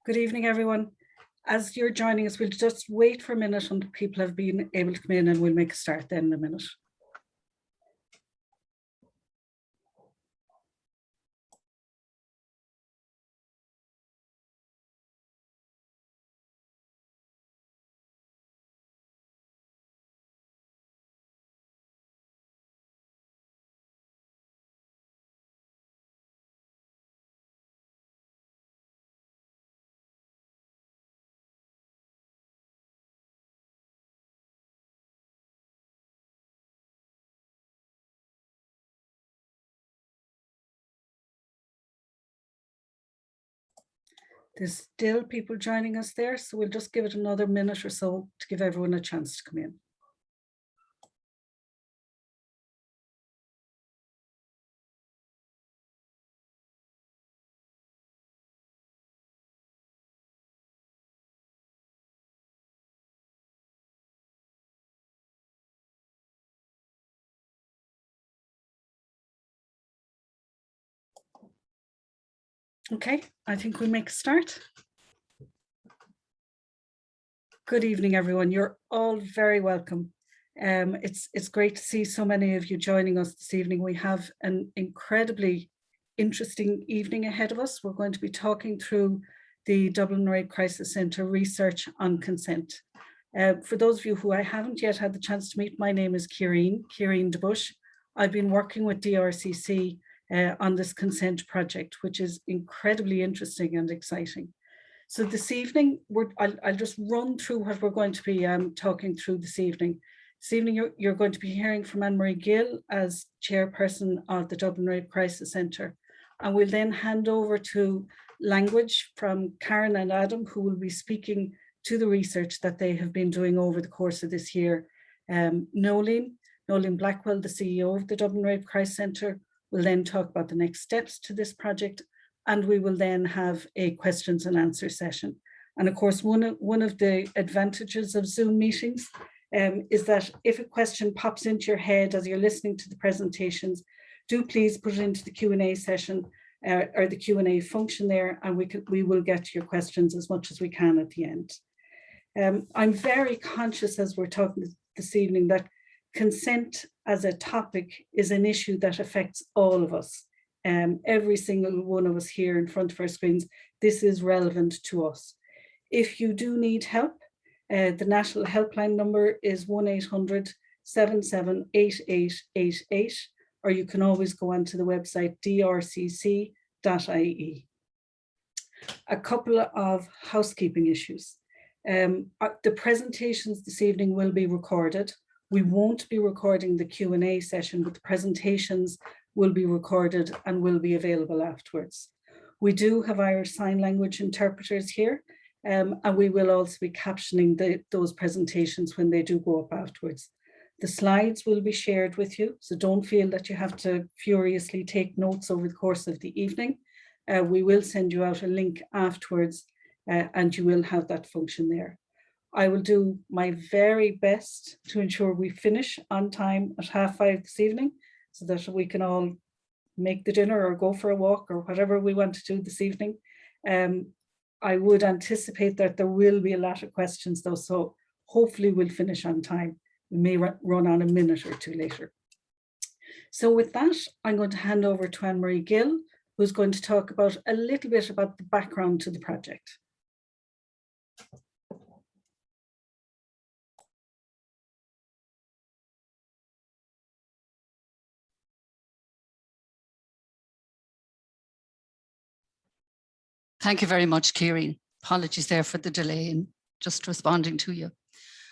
Good evening, everyone. As you're joining us, we'll just wait for a minute until people have been able to come in, and we'll make a start then in a minute. There's still people joining us there, so we'll just give it another minute or so to give everyone a chance to come in. Okay, I think we'll make a start. Good evening, everyone. You're all very welcome. It's great to see so many of you joining us this evening. We have an incredibly interesting evening ahead of us. We're going to be talking through the Dublin Rape Crisis Centre research on consent. For those of you who I haven't yet had the chance to meet, my name is Ciairín De Buis. I've been working with DRCC on this consent project, which is incredibly interesting and exciting. So this evening, I'll just run through what we're going to be talking through this evening. This evening, you're going to be hearing from Anne-Marie Gill as chairperson of the Dublin Rape Crisis Centre. And we'll then hand over to language from Karen and Adam, who will be speaking to the research that they have been doing over the course of this year. Noeline Blackwell, the CEO of the Dublin Rape Crisis Centre, will then talk about the next steps to this project, and we will then have a questions and answer session. And of course, one of the advantages of Zoom meetings is that if a question pops into your head as you're listening to the presentations, do please put it into the Q&A session or the Q&A function there, and we will get to your questions as much as we can at the end. I'm very conscious as we're talking this evening that consent as a topic is an issue that affects all of us. Every single one of us here in front of our screens, this is relevant to us. If you do need help, the national helpline number is 1-800-778888, or you can always go onto the website drcc.ie. A couple of housekeeping issues. The presentations this evening will be recorded. We won't be recording the Q&A session, but the presentations will be recorded and will be available afterwards. We do have Irish Sign Language interpreters here, and we will also be captioning those presentations when they do go up afterwards. The slides will be shared with you, so don't feel that you have to furiously take notes over the course of the evening. We will send you out a link afterwards, and you will have that function there. I will do my very best to ensure we finish on time at 5:30 this evening, so that we can all make the dinner or go for a walk or whatever we want to do this evening. I would anticipate that there will be a lot of questions though, so hopefully we'll finish on time. We may run on a minute or two later. So with that, I'm going to hand over to Anne-Marie Gill, who's going to talk about a little bit about the background to the project. Thank you very much, Ciairín. Apologies there for the delay in just responding to you.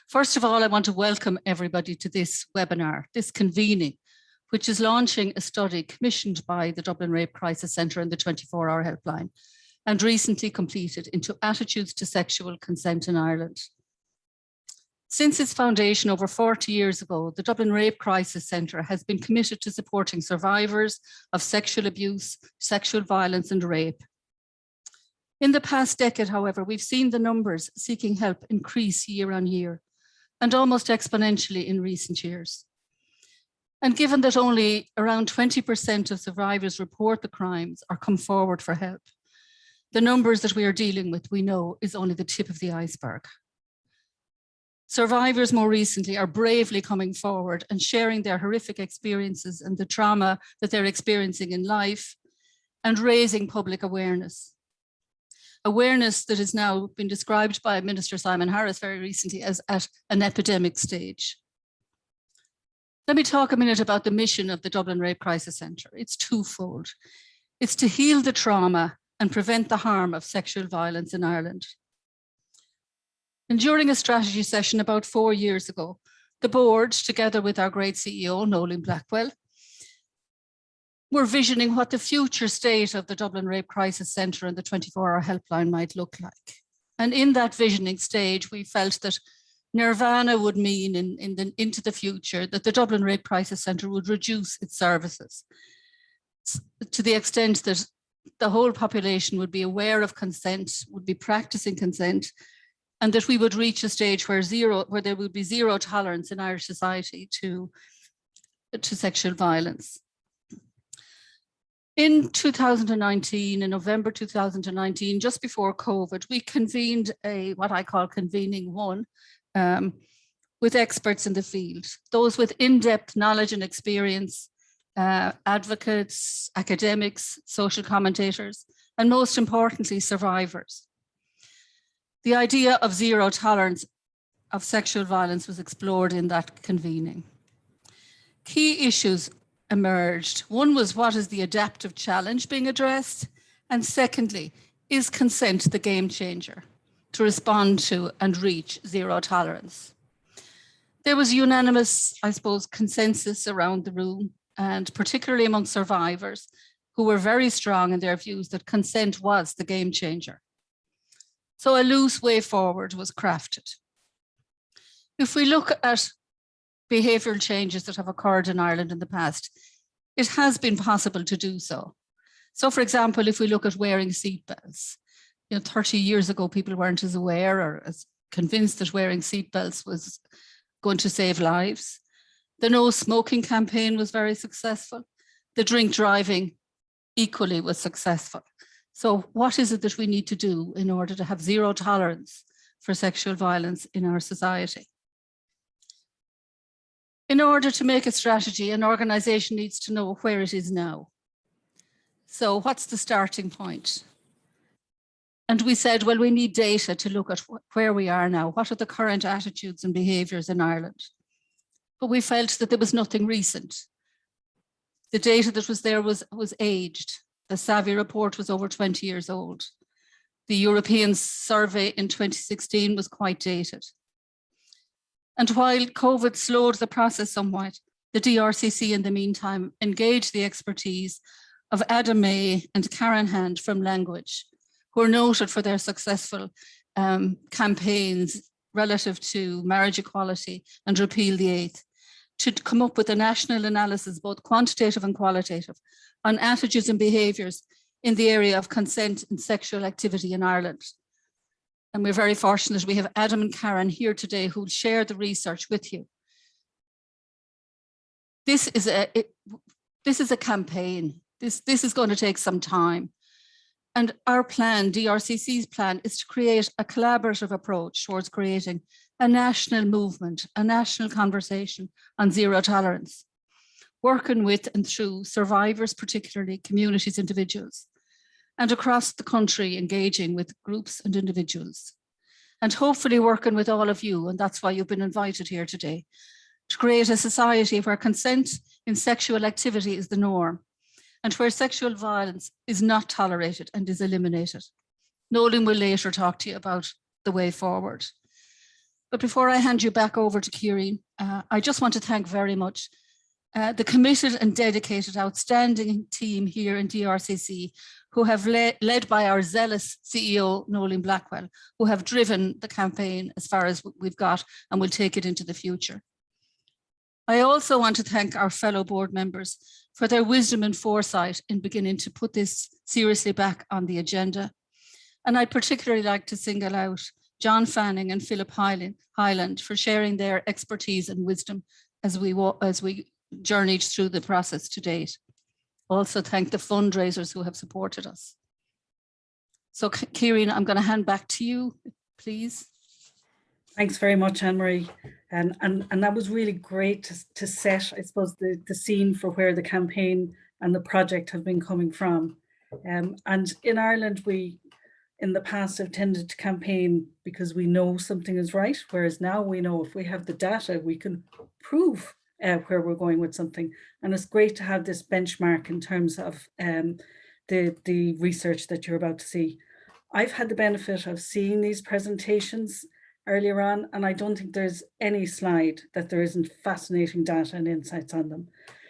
First of all, I want to welcome everybody to this webinar, this convening, which is launching a study commissioned by the Dublin Rape Crisis Centre and the 24-hour helpline, and recently completed into attitudes to sexual consent in Ireland. Since its foundation over 40 years ago, the Dublin Rape Crisis Centre has been committed to supporting survivors of sexual abuse, sexual violence and rape. In the past decade, however, we've seen the numbers seeking help increase year on year, and almost exponentially in recent years. And given that only around 20% of survivors report the crimes or come forward for help, the numbers that we are dealing with, we know, is only the tip of the iceberg. Survivors more recently are bravely coming forward and sharing their horrific experiences and the trauma that they're experiencing in life and raising public awareness. Awareness that has now been described by Minister Simon Harris very recently as at an epidemic stage. Let me talk a minute about the mission of the Dublin Rape Crisis Centre. It's twofold. It's to heal the trauma and prevent the harm of sexual violence in Ireland. And during a strategy session about 4 years ago, the board, together with our great CEO, Noeline Blackwell, were visioning what the future state of the Dublin Rape Crisis Centre and the 24-hour helpline might look like. And in that visioning stage, we felt that nirvana would mean into the future that the Dublin Rape Crisis Centre would reduce its services to the extent that the whole population would be aware of consent, would be practicing consent, and that we would reach a stage where there would be zero tolerance in Irish society to sexual violence. In 2019, in November 2019, just before COVID, we convened what I call convening one, with experts in the field, those with in-depth knowledge and experience, advocates, academics, social commentators, and most importantly, survivors. The idea of zero tolerance of sexual violence was explored in that convening. Key issues emerged. One was, what is the adaptive challenge being addressed? And secondly, is consent the game changer to respond to and reach zero tolerance? There was unanimous, I suppose, consensus around the room, and particularly among survivors who were very strong in their views that consent was the game changer. So a loose way forward was crafted. If we look at behavioural changes that have occurred in Ireland in the past, it has been possible to do so. So for example, if we look at wearing seatbelts, 30 years ago, people weren't as aware or as convinced that wearing seatbelts was going to save lives. The no smoking campaign was very successful. The drink driving equally was successful. So what is it that we need to do in order to have zero tolerance for sexual violence in our society? In order to make a strategy, an organisation needs to know where it is now. So what's the starting point? And we said, well, we need data to look at where we are now. What are the current attitudes and behaviours in Ireland? But we felt that there was nothing recent. The data that was there was aged. The Savvy report was over 20 years old. The European survey in 2016 was quite dated. And while COVID slowed the process somewhat, the DRCC in the meantime engaged the expertise of Adam May and Karen Hand from Language, who are noted for their successful campaigns relative to marriage equality and repeal the eighth, to come up with a national analysis, both quantitative and qualitative, on attitudes and behaviours in the area of consent and sexual activity in Ireland. And we're very fortunate we have Adam and Karen here today who'll share the research with you. This is a campaign. This is going to take some time. And our plan, DRCC's plan, is to create a collaborative approach towards creating a national movement, a national conversation on zero tolerance, working with and through survivors, particularly communities, individuals, and across the country, engaging with groups and individuals, and hopefully working with all of you, and that's why you've been invited here today, to create a society where consent in sexual activity is the norm, and where sexual violence is not tolerated and is eliminated. Noeline will later talk to you about the way forward. But before I hand you back over to Ciairín, I just want to thank very much the committed and dedicated, outstanding team here in DRCC, who have led by our zealous CEO, Noeline Blackwell, who have driven the campaign as far as we've got and will take it into the future. I also want to thank our fellow board members for their wisdom and foresight in beginning to put this seriously back on the agenda. And I'd particularly like to single out John Fanning and Philip Hyland for sharing their expertise and wisdom as we journeyed through the process to date. Also thank the fundraisers who have supported us. So Ciairín, I'm going to hand back to you, please. Thanks very much, Anne-Marie. And that was really great to set, I suppose, the scene for where the campaign and the project have been coming from. And in Ireland, we, in the past, have tended to campaign because we know something is right, whereas now we know if we have the data, we can prove where we're going with something. And it's great to have this benchmark in terms of the research that you're about to see. I've had the benefit of seeing these presentations earlier on, and I don't think there's any slide that there isn't fascinating data and insights on them.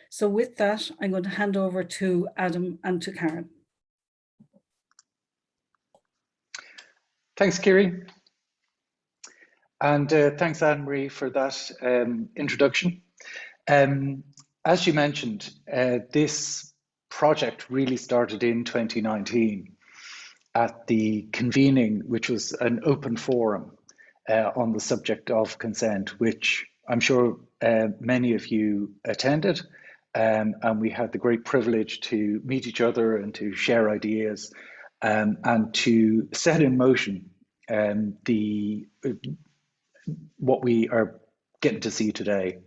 So with that, I'm going to hand over to Adam and to Karen. Thanks, Ciairín. And thanks, Anne-Marie, for that introduction. As you mentioned, this project really started in 2019 at the convening, which was an open forum on the subject of consent, which I'm sure many of you attended. And we had the great privilege to meet each other and to share ideas and to set in motion what we are getting to see today.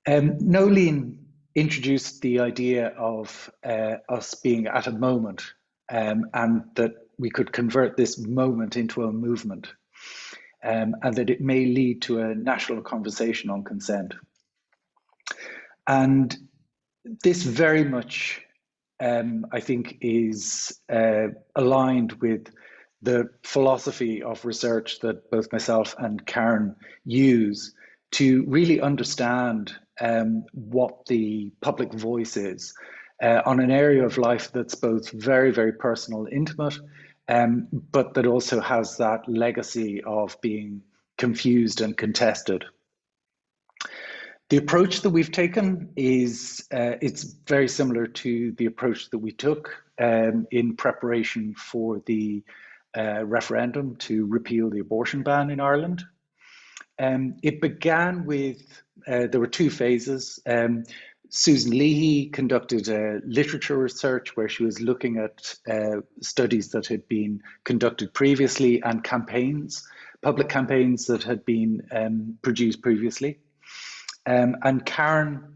Noeline introduced the idea of us being at a moment and that we could convert this moment into a movement and that it may lead to a national conversation on consent. And this very much, I think, is aligned with the philosophy of research that both myself and Karen use to really understand what the public voice is on an area of life that's both very, very personal, intimate, but that also has that legacy of being confused and contested. The approach that we've taken is it's very similar to the approach that we took in preparation for the referendum to repeal the abortion ban in Ireland. It began with, there were two phases. Susan Leahy conducted literature research where she was looking at studies that had been conducted previously and campaigns, public campaigns that had been produced previously. And Karen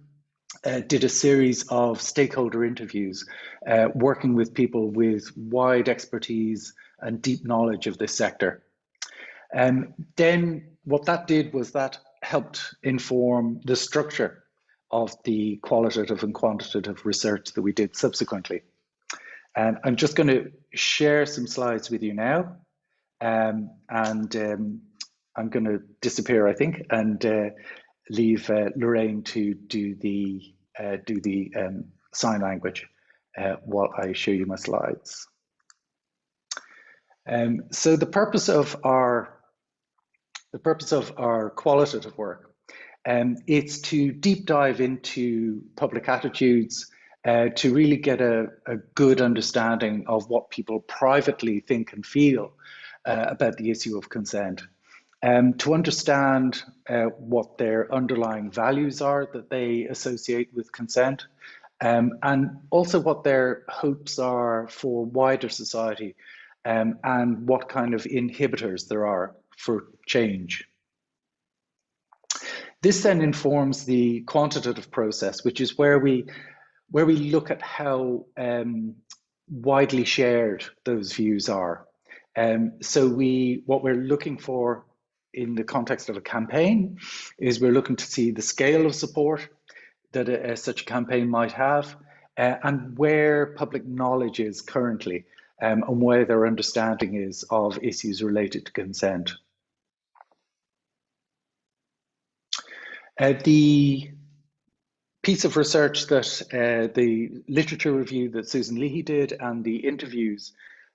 did a series of stakeholder interviews, working with people with wide expertise and deep knowledge of this sector. Then what that did was that helped inform the structure of the qualitative and quantitative research that we did subsequently. And I'm just going to share some slides with you now. And I'm going to disappear, I think, and leave Lorraine to do the sign language while I show you my slides. So the purpose of our qualitative work, it's to deep dive into public attitudes to really get a good understanding of what people privately think and feel about the issue of consent. To understand what their underlying values are that they associate with consent, and also what their hopes are for wider society, and what kind of inhibitors there are for change. This then informs the quantitative process, which is where we look at how widely shared those views are. So what we're looking for in the context of a campaign is we're looking to see the scale of support that such a campaign might have, and where public knowledge is currently, and where their understanding is of issues related to consent. The piece of research that the literature review that Susan Leahy did and the interviews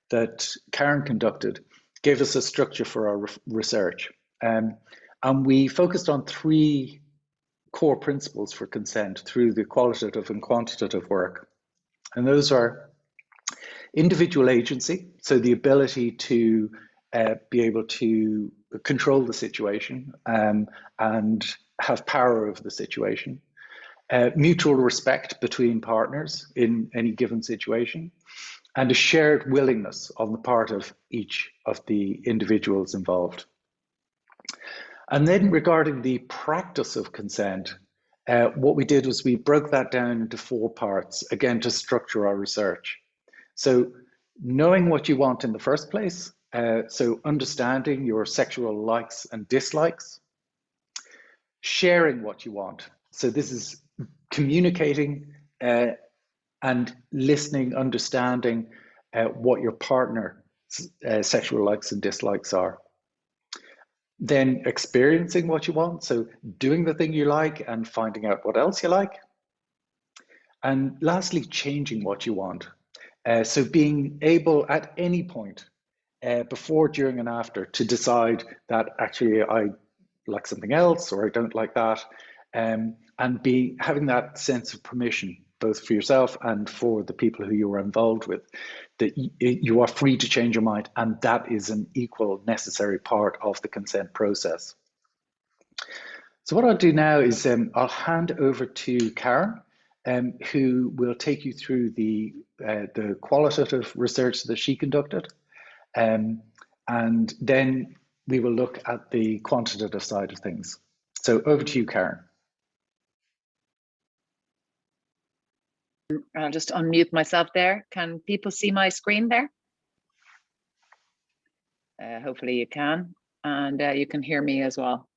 that Karen conducted gave us a structure for our research. And we focused on three core principles for consent through the qualitative and quantitative work. And those are individual agency, so the ability to be able to control the situation and have power over the situation. Mutual respect between partners in any given situation, and a shared willingness on the part of each of the individuals involved. And then regarding the practice of consent, what we did was we broke that down into 4 parts, again, to structure our research. So knowing what you want in the first place, so understanding your sexual likes and dislikes, sharing what you want. So this is communicating and listening, understanding what your partner's sexual likes and dislikes are. Then experiencing what you want, so doing the thing you like and finding out what else you like. And lastly, changing what you want. So being able at any point, before, during, and after, to decide that actually I like something else or I don't like that, and having that sense of permission, both for yourself and for the people who you are involved with, that you are free to change your mind, and that is an equal necessary part of the consent process. So what I'll do now is I'll hand over to Karen, who will take you through the qualitative research that she conducted, and then we will look at the quantitative side of things. So over to you, Karen. I'll just unmute myself there. Can people see my screen there? Hopefully you can, and you can hear me as well.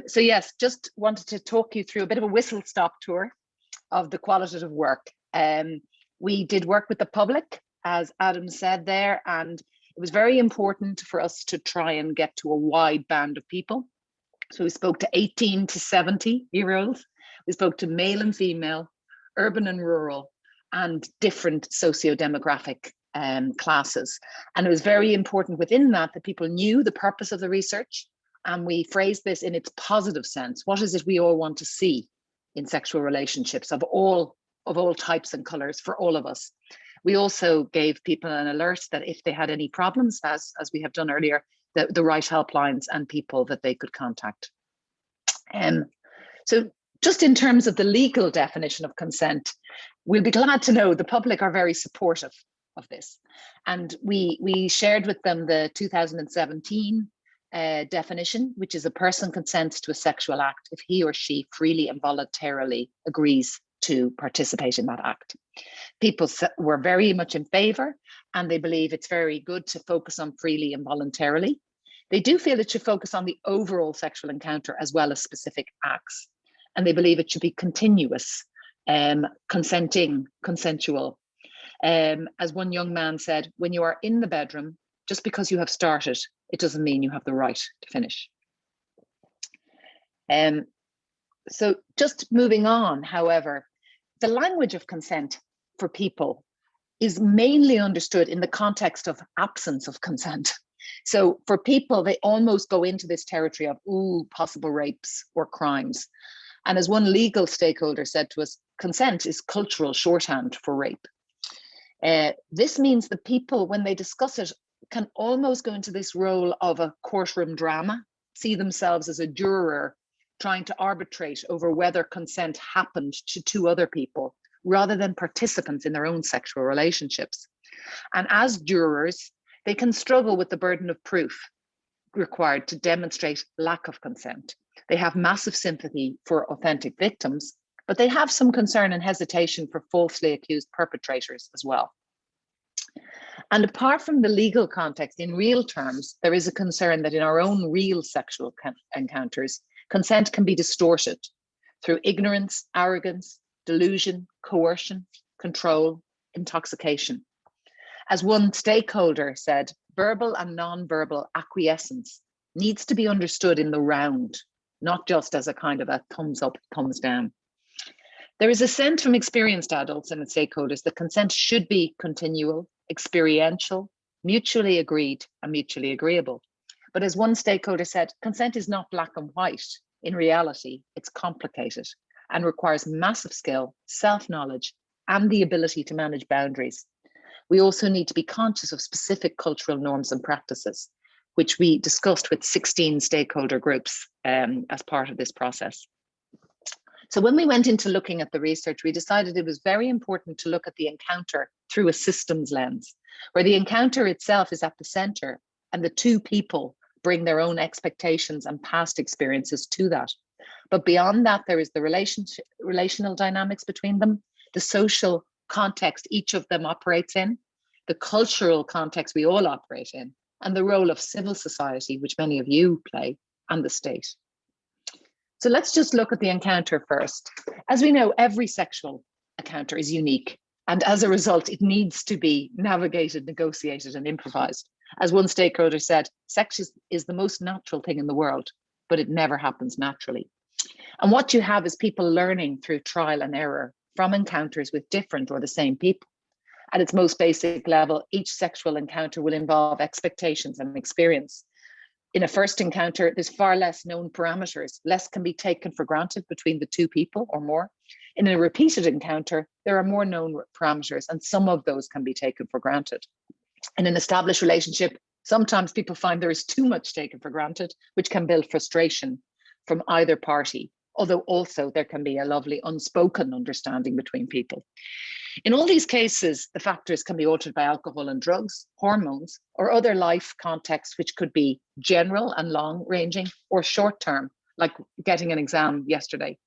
So yes, just wanted to talk you through a bit of a whistle-stop tour of the qualitative work. We did work with the public, as Adam said there, and it was very important for us to try and get to a wide band of people. So we spoke to 18 to 70-year-olds. We spoke to male and female, urban and rural, and different socio-demographic classes. And it was very important within that people knew the purpose of the research, and we phrased this in its positive sense. What is it we all want to see in sexual relationships of all types and colors for all of us? We also gave people an alert that if they had any problems, as we have done earlier, the right helplines and people that they could contact. So just in terms of the legal definition of consent, we'll be glad to know the public are very supportive of this. And we shared with them the 2017 definition, which is a person consents to a sexual act if he or she freely and voluntarily agrees to participate in that act. People were very much in favor, and they believe it's very good to focus on freely and voluntarily. They do feel it should focus on the overall sexual encounter as well as specific acts. And they believe it should be continuous, consensual. As one young man said, when you are in the bedroom, just because you have started, it doesn't mean you have the right to finish. So just moving on, however, the language of consent for people is mainly understood in the context of absence of consent. So for people, they almost go into this territory of, ooh, possible rapes or crimes. And as one legal stakeholder said to us, consent is cultural shorthand for rape. This means that people, when they discuss it, can almost go into this role of a courtroom drama, see themselves as a juror trying to arbitrate over whether consent happened to 2 other people, rather than participants in their own sexual relationships. And as jurors, they can struggle with the burden of proof required to demonstrate lack of consent. They have massive sympathy for authentic victims, but they have some concern and hesitation for falsely accused perpetrators as well. And apart from the legal context, in real terms, there is a concern that in our own real sexual encounters, consent can be distorted through ignorance, arrogance, delusion, coercion, control, intoxication. As one stakeholder said, verbal and non-verbal acquiescence needs to be understood in the round, not just as a kind of a thumbs up, thumbs down. There is a sense from experienced adults and stakeholders that consent should be continual, experiential, mutually agreed, and mutually agreeable. But as one stakeholder said, consent is not black and white. In reality, it's complicated and requires massive skill, self-knowledge, and the ability to manage boundaries. We also need to be conscious of specific cultural norms and practices, which we discussed with 16 stakeholder groups as part of this process. So when we went into looking at the research, we decided it was very important to look at the encounter through a systems lens, where the encounter itself is at the center and the two people bring their own expectations and past experiences to that. But beyond that, there is the relational dynamics between them, the social context each of them operates in, the cultural context we all operate in, and the role of civil society, which many of you play, and the state. So let's just look at the encounter first. As we know, every sexual encounter is unique, and as a result, it needs to be navigated, negotiated, and improvised. As one stakeholder said, sex is the most natural thing in the world, but it never happens naturally. And what you have is people learning through trial and error from encounters with different or the same people. At its most basic level, each sexual encounter will involve expectations and experience. In a first encounter, there's far less known parameters. Less can be taken for granted between the two people or more. In a repeated encounter, there are more known parameters, and some of those can be taken for granted. In an established relationship, sometimes people find there is too much taken for granted, which can build frustration from either party, although also there can be a lovely unspoken understanding between people. In all these cases, the factors can be altered by alcohol and drugs, hormones, or other life contexts, which could be general and long-ranging or short-term, like getting an exam yesterday.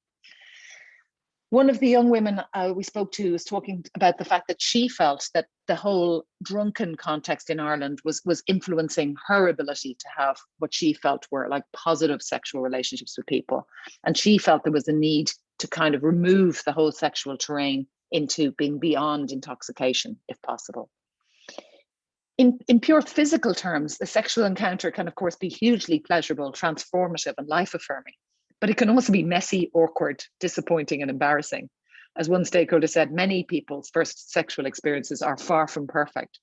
One of the young women we spoke to was talking about the fact that she felt that the whole drunken context in Ireland was influencing her ability to have what she felt were like positive sexual relationships with people. And she felt there was a need to kind of remove the whole sexual terrain into being beyond intoxication, if possible. In pure physical terms, the sexual encounter can, of course, be hugely pleasurable, transformative, and life-affirming. But it can also be messy, awkward, disappointing, and embarrassing. As one stakeholder said, many people's first sexual experiences are far from perfect.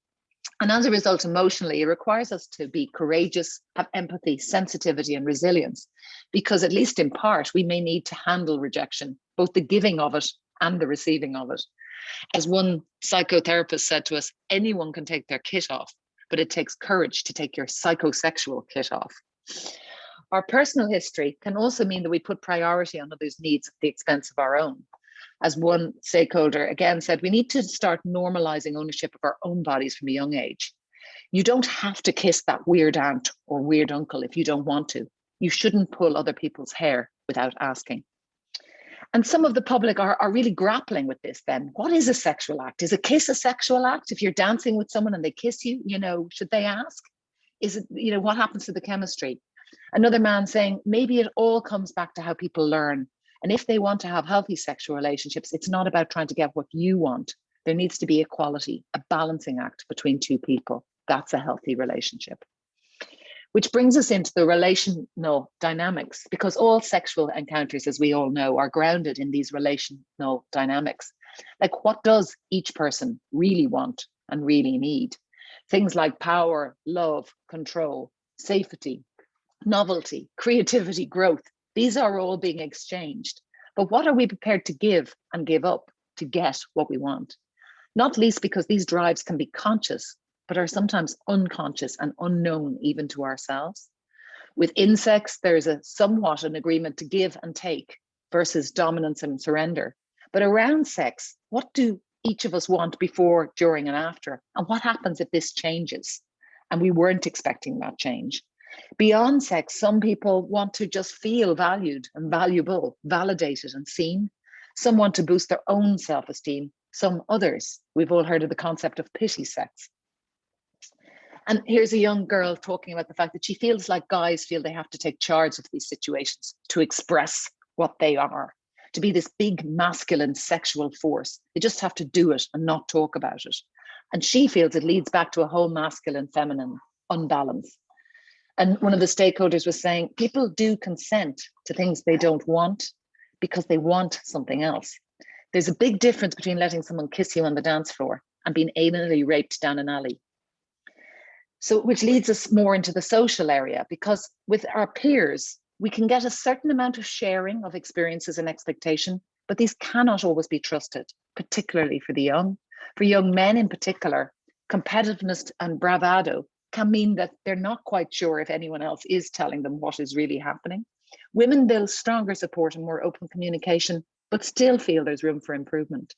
And as a result, emotionally, it requires us to be courageous, have empathy, sensitivity, and resilience, because at least in part, we may need to handle rejection, both the giving of it and the receiving of it. As one psychotherapist said to us, anyone can take their kit off, but it takes courage to take your psychosexual kit off. Our personal history can also mean that we put priority on others' needs at the expense of our own. As one stakeholder again said, we need to start normalizing ownership of our own bodies from a young age. You don't have to kiss that weird aunt or weird uncle if you don't want to. You shouldn't pull other people's hair without asking. And some of the public are really grappling with this then. What is a sexual act? Is a kiss a sexual act? If you're dancing with someone and they kiss you, should they ask? Is it, what happens to the chemistry? Another man saying, maybe it all comes back to how people learn. And if they want to have healthy sexual relationships, it's not about trying to get what you want. There needs to be equality, a balancing act between two people. That's a healthy relationship. Which brings us into the relational dynamics, because all sexual encounters, as we all know, are grounded in these relational dynamics. Like, what does each person really want and really need? Things like power, love, control, safety, novelty, creativity, growth. These are all being exchanged. But what are we prepared to give and give up to get what we want? Not least because these drives can be conscious, but are sometimes unconscious and unknown even to ourselves. With insects, there's somewhat an agreement to give and take versus dominance and surrender. But around sex, what do each of us want before, during, and after? And what happens if this changes? And we weren't expecting that change. Beyond sex, some people want to just feel valued and valuable, validated and seen. Some want to boost their own self-esteem. Some others, we've all heard of the concept of pity sex. And here's a young girl talking about the fact that she feels like guys feel they have to take charge of these situations to express what they are, to be this big masculine sexual force. They just have to do it and not talk about it. And she feels it leads back to a whole masculine, feminine unbalance. And one of the stakeholders was saying, people do consent to things they don't want because they want something else. There's a big difference between letting someone kiss you on the dance floor and being anally raped down an alley. So, which leads us more into the social area, because with our peers, we can get a certain amount of sharing of experiences and expectation, but these cannot always be trusted, particularly for the young. For young men in particular, competitiveness and bravado can mean that they're not quite sure if anyone else is telling them what is really happening, Women build stronger support and more open communication, but still feel there's room for improvement.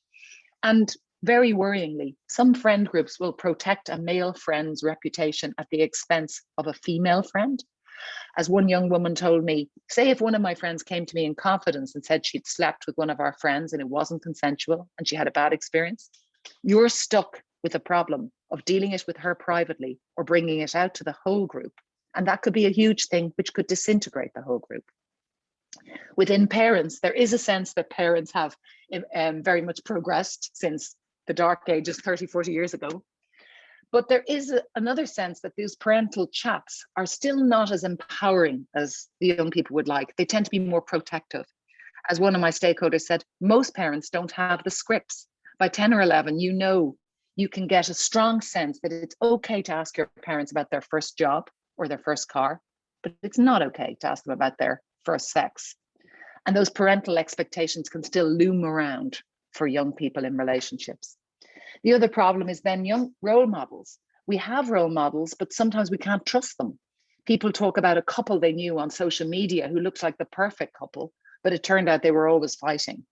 And very worryingly, some friend groups will protect a male friend's reputation at the expense of a female friend. As one young woman told me, say if one of my friends came to me in confidence and said she'd slept with one of our friends and it wasn't consensual and she had a bad experience, you're stuck with the problem of dealing it with her privately or bringing it out to the whole group. And that could be a huge thing which could disintegrate the whole group. Within parents, there is a sense that parents have very much progressed since the dark ages 30, 40 years ago. But there is another sense that these parental chats are still not as empowering as the young people would like. They tend to be more protective. As one of my stakeholders said, most parents don't have the scripts. By 10 or 11, you know, you can get a strong sense that it's okay to ask your parents about their first job or their first car, but it's not okay to ask them about their first sex. And those parental expectations can still loom around for young people in relationships. The other problem is then young role models. We have role models, but sometimes we can't trust them. People talk about a couple they knew on social media who looked like the perfect couple, but it turned out they were always fighting.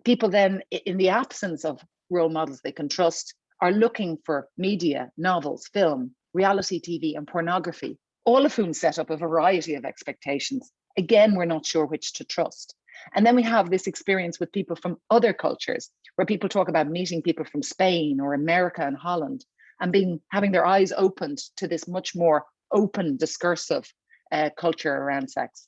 People then, in the absence of role models they can trust, are looking for media, novels, film, reality TV, and pornography, all of whom set up a variety of expectations. Again, we're not sure which to trust. And then we have this experience with people from other cultures, where people talk about meeting people from Spain or America and Holland, and having their eyes opened to this much more open, discursive culture around sex.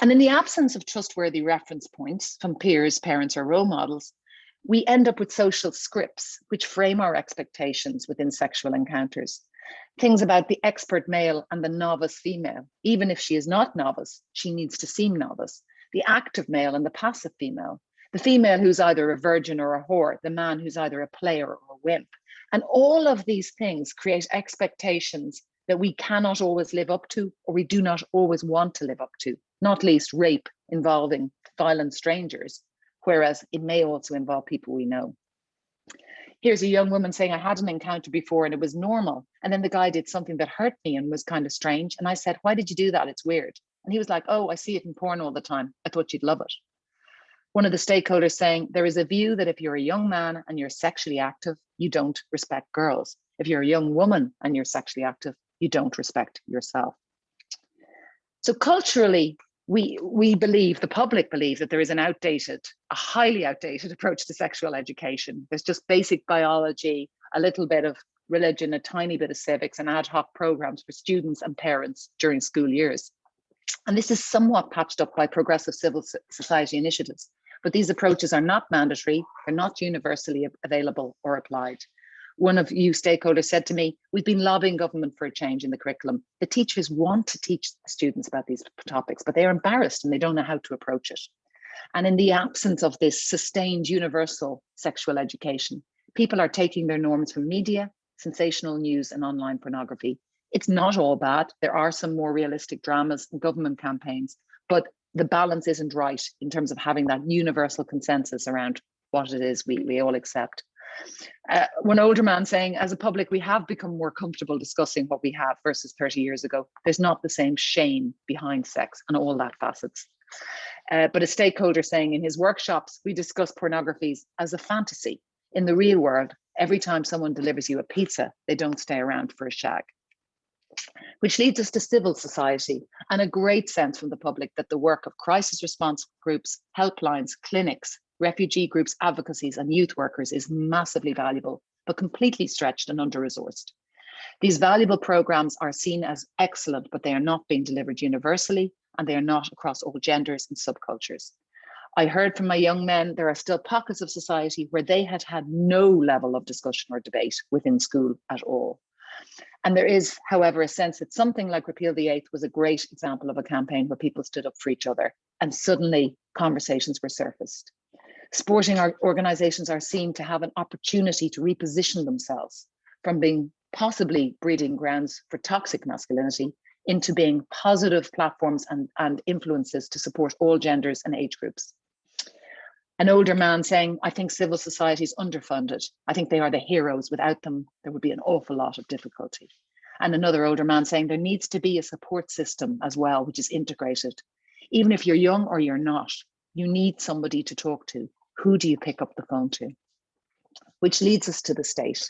And in the absence of trustworthy reference points from peers, parents, or role models, we end up with social scripts which frame our expectations within sexual encounters. Things about the expert male and the novice female. Even if she is not novice, she needs to seem novice. The active male and the passive female. The female who's either a virgin or a whore. The man who's either a player or a wimp. And all of these things create expectations that we cannot always live up to, or we do not always want to live up to, not least rape involving violent strangers, whereas it may also involve people we know. Here's a young woman saying, I had an encounter before and it was normal. And then the guy did something that hurt me and was kind of strange. And I said, why did you do that? It's weird. And he was like, oh, I see it in porn all the time. I thought you'd love it. One of the stakeholders saying, there is a view that if you're a young man and you're sexually active, you don't respect girls. If you're a young woman and you're sexually active, you don't respect yourself. So culturally, we believe, the public believes, that there is a highly outdated approach to sexual education. There's just basic biology, a little bit of religion, a tiny bit of civics, and ad hoc programs for students and parents during school years. And this is somewhat patched up by progressive civil society initiatives, but these approaches are not mandatory, they're not universally available or applied. One of you stakeholders said to me, we've been lobbying government for a change in the curriculum. The teachers want to teach students about these topics, but they're embarrassed and they don't know how to approach it. And in the absence of this sustained universal sexual education, people are taking their norms from media, sensational news, and online pornography. It's not all bad. There are some more realistic dramas and government campaigns, but the balance isn't right in terms of having that universal consensus around what it is we all accept. One older man saying, as a public, we have become more comfortable discussing what we have versus 30 years ago. There's not the same shame behind sex and all that facets. But a stakeholder saying in his workshops, we discuss pornographies as a fantasy. In the real world, every time someone delivers you a pizza, they don't stay around for a shag. Which leads us to civil society and a great sense from the public that the work of crisis response groups, helplines, clinics, refugee groups, advocacies, and youth workers is massively valuable, but completely stretched and under-resourced. These valuable programs are seen as excellent, but they are not being delivered universally, and they are not across all genders and subcultures. I heard from my young men, there are still pockets of society where they had had no level of discussion or debate within school at all. And there is, however, a sense that something like Repeal the Eighth was a great example of a campaign where people stood up for each other and suddenly conversations were surfaced. Sporting organisations are seen to have an opportunity to reposition themselves from being possibly breeding grounds for toxic masculinity into being positive platforms and influences to support all genders and age groups. An older man saying, I think civil society is underfunded. I think they are the heroes. Without them, there would be an awful lot of difficulty. And another older man saying there needs to be a support system as well, which is integrated. Even if you're young or you're not, you need somebody to talk to. Who do you pick up the phone to? Which leads us to the state.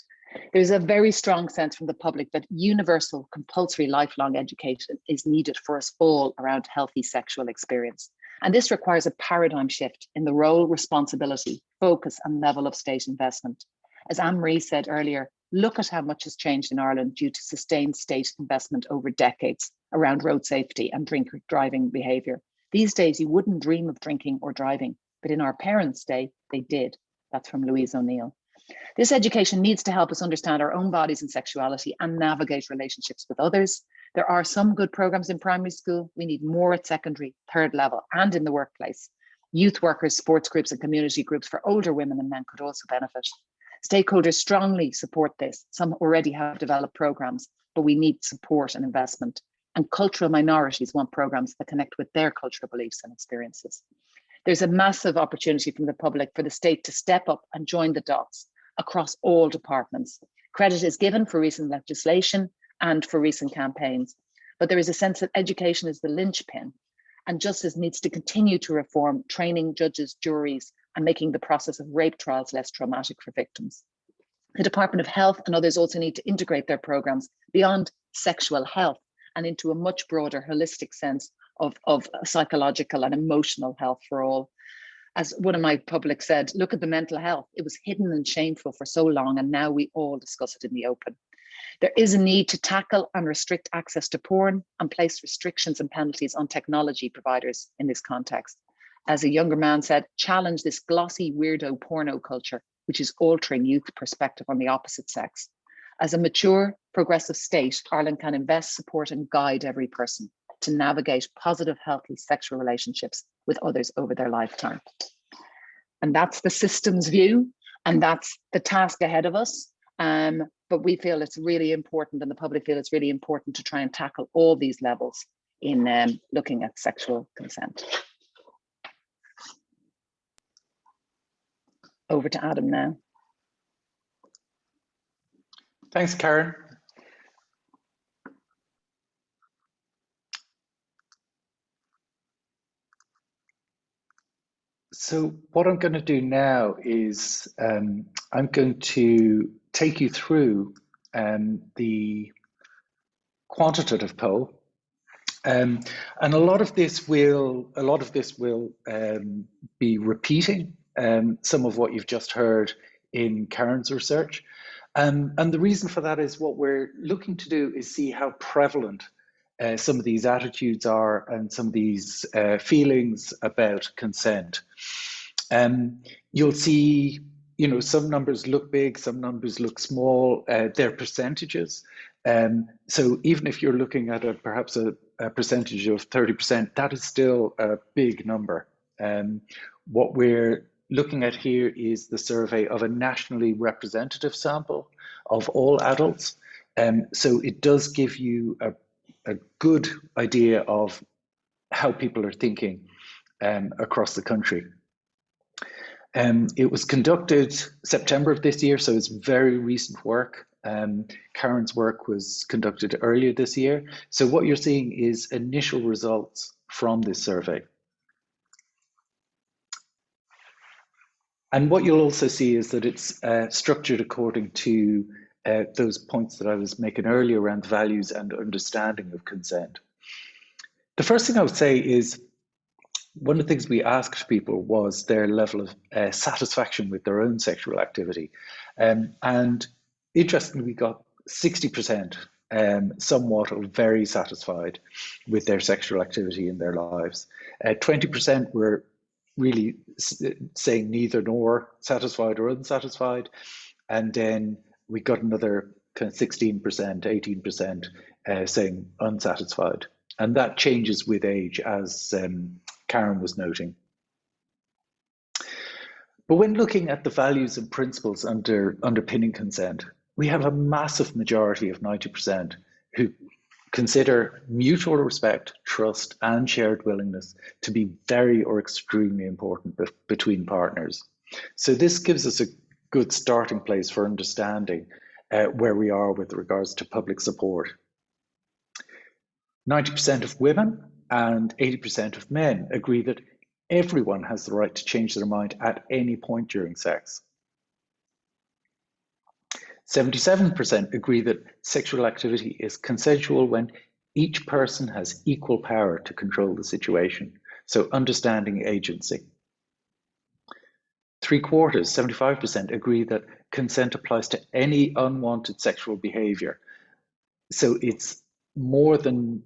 There's a very strong sense from the public that universal compulsory lifelong education is needed for us all around healthy sexual experience. And this requires a paradigm shift in the role, responsibility, focus, and level of state investment. As Anne-Marie said earlier, look at how much has changed in Ireland due to sustained state investment over decades around road safety and drink driving behaviour. These days, you wouldn't dream of drinking or driving, but in our parents' day, they did. That's from Louise O'Neill. This education needs to help us understand our own bodies and sexuality and navigate relationships with others. There are some good programs in primary school. We need more at secondary, third level, and in the workplace. Youth workers, sports groups, and community groups for older women and men could also benefit. Stakeholders strongly support this. Some already have developed programs, but we need support and investment. And cultural minorities want programs that connect with their cultural beliefs and experiences. There's a massive opportunity from the public for the state to step up and join the dots across all departments. Credit is given for recent legislation and for recent campaigns, but there is a sense that education is the linchpin, and justice needs to continue to reform training judges, juries, and making the process of rape trials less traumatic for victims. The Department of Health and others also need to integrate their programs beyond sexual health and into a much broader holistic sense of psychological and emotional health for all. As one of my public said, look at the mental health. It was hidden and shameful for so long, and now we all discuss it in the open. There is a need to tackle and restrict access to porn and place restrictions and penalties on technology providers in this context. As a younger man said, challenge this glossy weirdo porno culture, which is altering youth perspective on the opposite sex. As a mature, progressive state, Ireland can invest, support, and guide every person to navigate positive, healthy sexual relationships with others over their lifetime. And that's the system's view, and that's the task ahead of us. But we feel it's really important, and the public feel it's really important to try and tackle all these levels in looking at sexual consent. Over to Adam now. Thanks, Karen. So what I'm going to do now is I'm going to take you through the quantitative poll, and a lot of this will be repeating some of what you've just heard in Karen's research, and the reason for that is what we're looking to do is see how prevalent some of these attitudes are and some of these feelings about consent. You'll see, some numbers look big, some numbers look small. They're percentages. So even if you're looking at perhaps a percentage of 30%, that is still a big number. What we're looking at here is the survey of a nationally representative sample of all adults. So it does give you a good idea of how people are thinking across the country. It was conducted September of this year, so it's very recent work. Karen's work was conducted earlier this year. So what you're seeing is initial results from this survey. And what you'll also see is that it's structured according to those points that I was making earlier around values and understanding of consent. The first thing I would say is one of the things we asked people was their level of satisfaction with their own sexual activity. And interestingly, we got 60% somewhat or very satisfied with their sexual activity in their lives. 20% were really saying neither nor, satisfied or unsatisfied. And then we got another kind of 16%, 18% saying unsatisfied. And that changes with age, as Karen was noting. But when looking at the values and principles underpinning consent, we have a massive majority of 90% who consider mutual respect, trust, and shared willingness to be very or extremely important between partners. So this gives us a good starting place for understanding where we are with regards to public support. 90% of women and 80% of men agree that everyone has the right to change their mind at any point during sex. 77% agree that sexual activity is consensual when each person has equal power to control the situation, so understanding agency. 3/4, 75%, agree that consent applies to any unwanted sexual behavior. So it's more than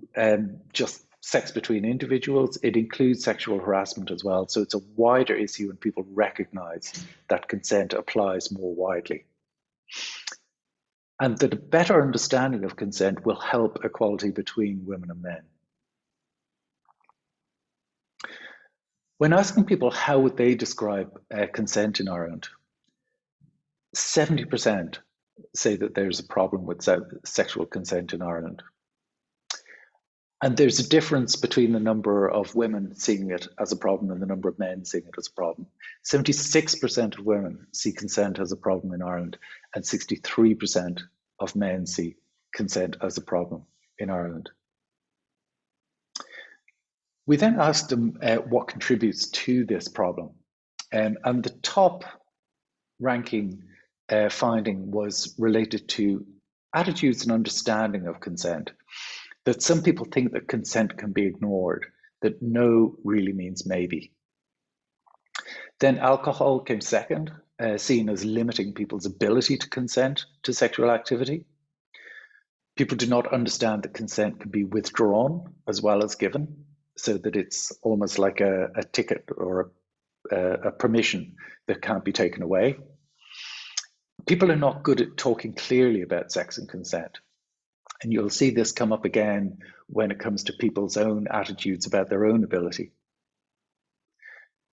just sex between individuals, it includes sexual harassment as well. So it's a wider issue and people recognize that consent applies more widely. And that a better understanding of consent will help equality between women and men. When asking people how would they describe consent in Ireland, 70% say that there's a problem with sexual consent in Ireland. And there's a difference between the number of women seeing it as a problem and the number of men seeing it as a problem. 76% of women see consent as a problem in Ireland, and 63% of men see consent as a problem in Ireland. We then asked them what contributes to this problem. And the top ranking finding was related to attitudes and understanding of consent. That some people think that consent can be ignored, that no really means maybe. Then alcohol came second, seen as limiting people's ability to consent to sexual activity. People do not understand that consent can be withdrawn as well as given, so that it's almost like a ticket or a permission that can't be taken away. People are not good at talking clearly about sex and consent. And you'll see this come up again when it comes to people's own attitudes about their own ability.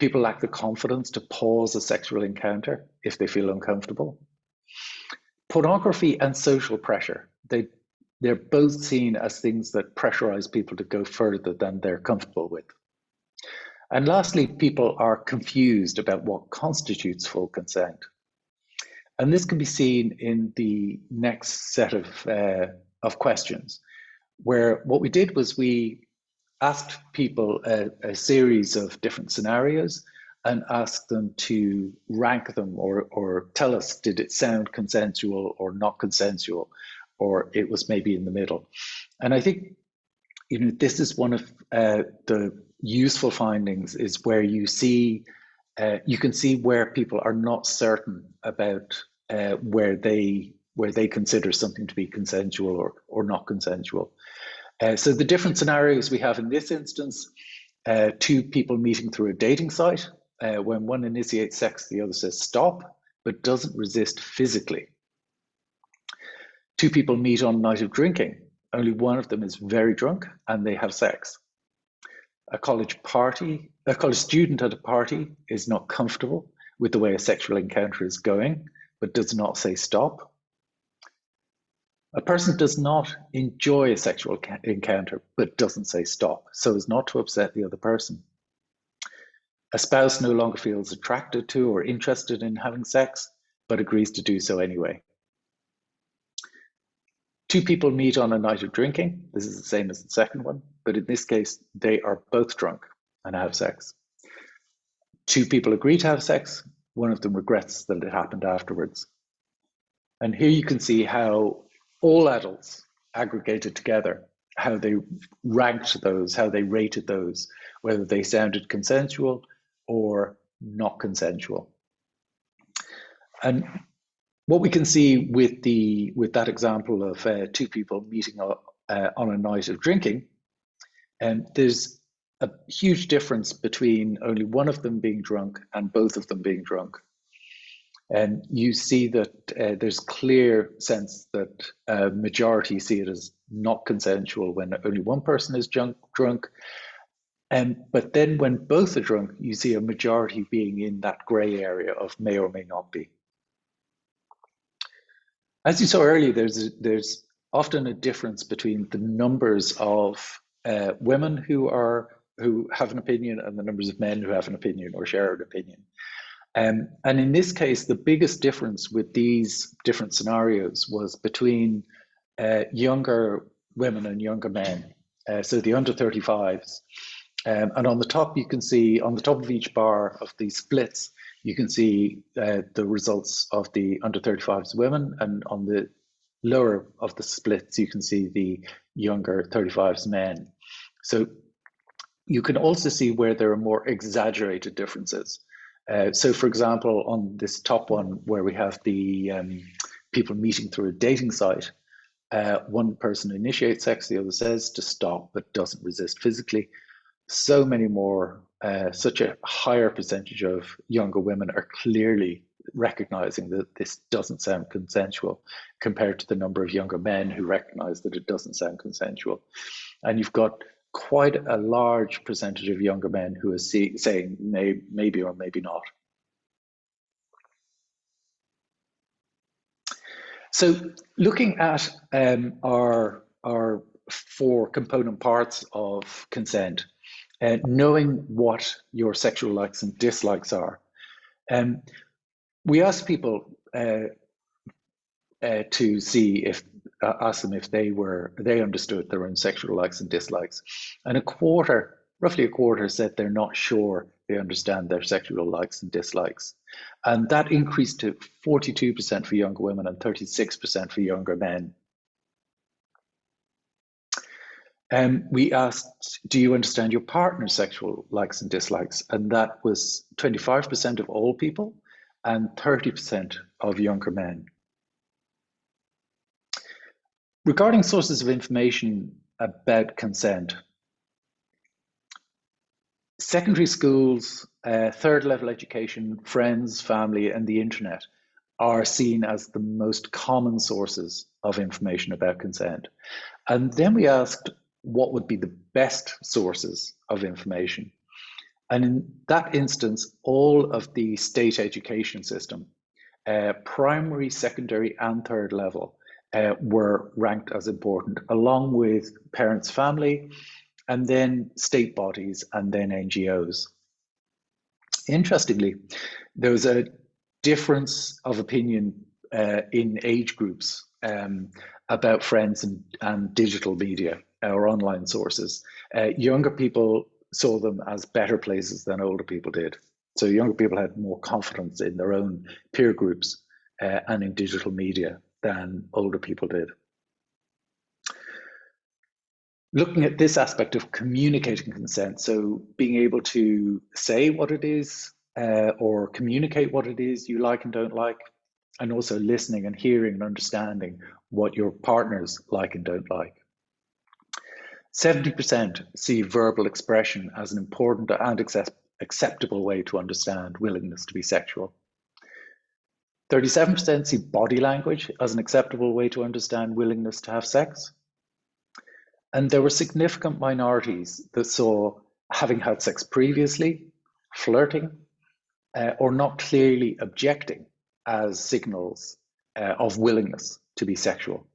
People lack the confidence to pause a sexual encounter if they feel uncomfortable. Pornography and social pressure, they're both seen as things that pressurize people to go further than they're comfortable with. And lastly, people are confused about what constitutes full consent. And this can be seen in the next set of questions, where what we did was we asked people a series of different scenarios and asked them to rank them or tell us, did it sound consensual or not consensual, or it was maybe in the middle. And I think, this is one of the useful findings, is where you see, you can see where people are not certain about where they consider something to be consensual or not consensual. So the different scenarios we have in this instance, two people meeting through a dating site, when one initiates sex, the other says stop, but doesn't resist physically. Two people meet on a night of drinking, only one of them is very drunk and they have sex. A college student at a party is not comfortable with the way a sexual encounter is going, but does not say stop. A person does not enjoy a sexual encounter, but doesn't say stop, so as not to upset the other person. A spouse no longer feels attracted to or interested in having sex, but agrees to do so anyway. Two people meet on a night of drinking. This is the same as the second one, but in this case, they are both drunk and have sex. Two people agree to have sex. One of them regrets that it happened afterwards. And here you can see how all adults aggregated together, how they ranked those, how they rated those, whether they sounded consensual or not consensual. And what we can see with that example of two people meeting on a night of drinking, there's a huge difference between only one of them being drunk and both of them being drunk. And you see that there's clear sense that a majority see it as not consensual when only one person is drunk. But then when both are drunk, you see a majority being in that gray area of may or may not be. As you saw earlier, there's often a difference between the numbers of women who have an opinion and the numbers of men who have an opinion or share an opinion. And in this case, the biggest difference with these different scenarios was between younger women and younger men, so the under 35s. And on the top, you can see, on the top of each bar of these splits, you can see the results of the under 35s women, and on the lower of the splits, you can see the younger 35s men. So you can also see where there are more exaggerated differences. So for example, on this top one, where we have the people meeting through a dating site, one person initiates sex, the other says to stop, but doesn't resist physically. So many more, such a higher percentage of younger women are clearly recognizing that this doesn't sound consensual compared to the number of younger men who recognize that it doesn't sound consensual. And you've got quite a large percentage of younger men who are saying maybe or maybe not. So looking at our 4 component parts of consent, knowing what your sexual likes and dislikes are. We asked people to see if, ask them if they understood their own sexual likes and dislikes. And roughly a quarter said they're not sure they understand their sexual likes and dislikes. And that increased to 42% for younger women and 36% for younger men. We asked, do you understand your partner's sexual likes and dislikes? And that was 25% of all people and 30% of younger men. Regarding sources of information about consent, secondary schools, third level education, friends, family, and the internet are seen as the most common sources of information about consent. And then we asked, what would be the best sources of information? And in that instance, all of the state education system, primary, secondary, and third level, were ranked as important, along with parents' family, and then state bodies, and then NGOs. Interestingly, there was a difference of opinion in age groups about friends and digital media or online sources. Younger people saw them as better places than older people did. So younger people had more confidence in their own peer groups and in digital media than older people did. Looking at this aspect of communicating consent, so being able to say what it is or communicate what it is you like and don't like, and also listening and hearing and understanding what your partners like and don't like. 70% see verbal expression as an important and acceptable way to understand willingness to be sexual. 37% see body language as an acceptable way to understand willingness to have sex. And there were significant minorities that saw having had sex previously, flirting, or not clearly objecting as signals of willingness to be sexual.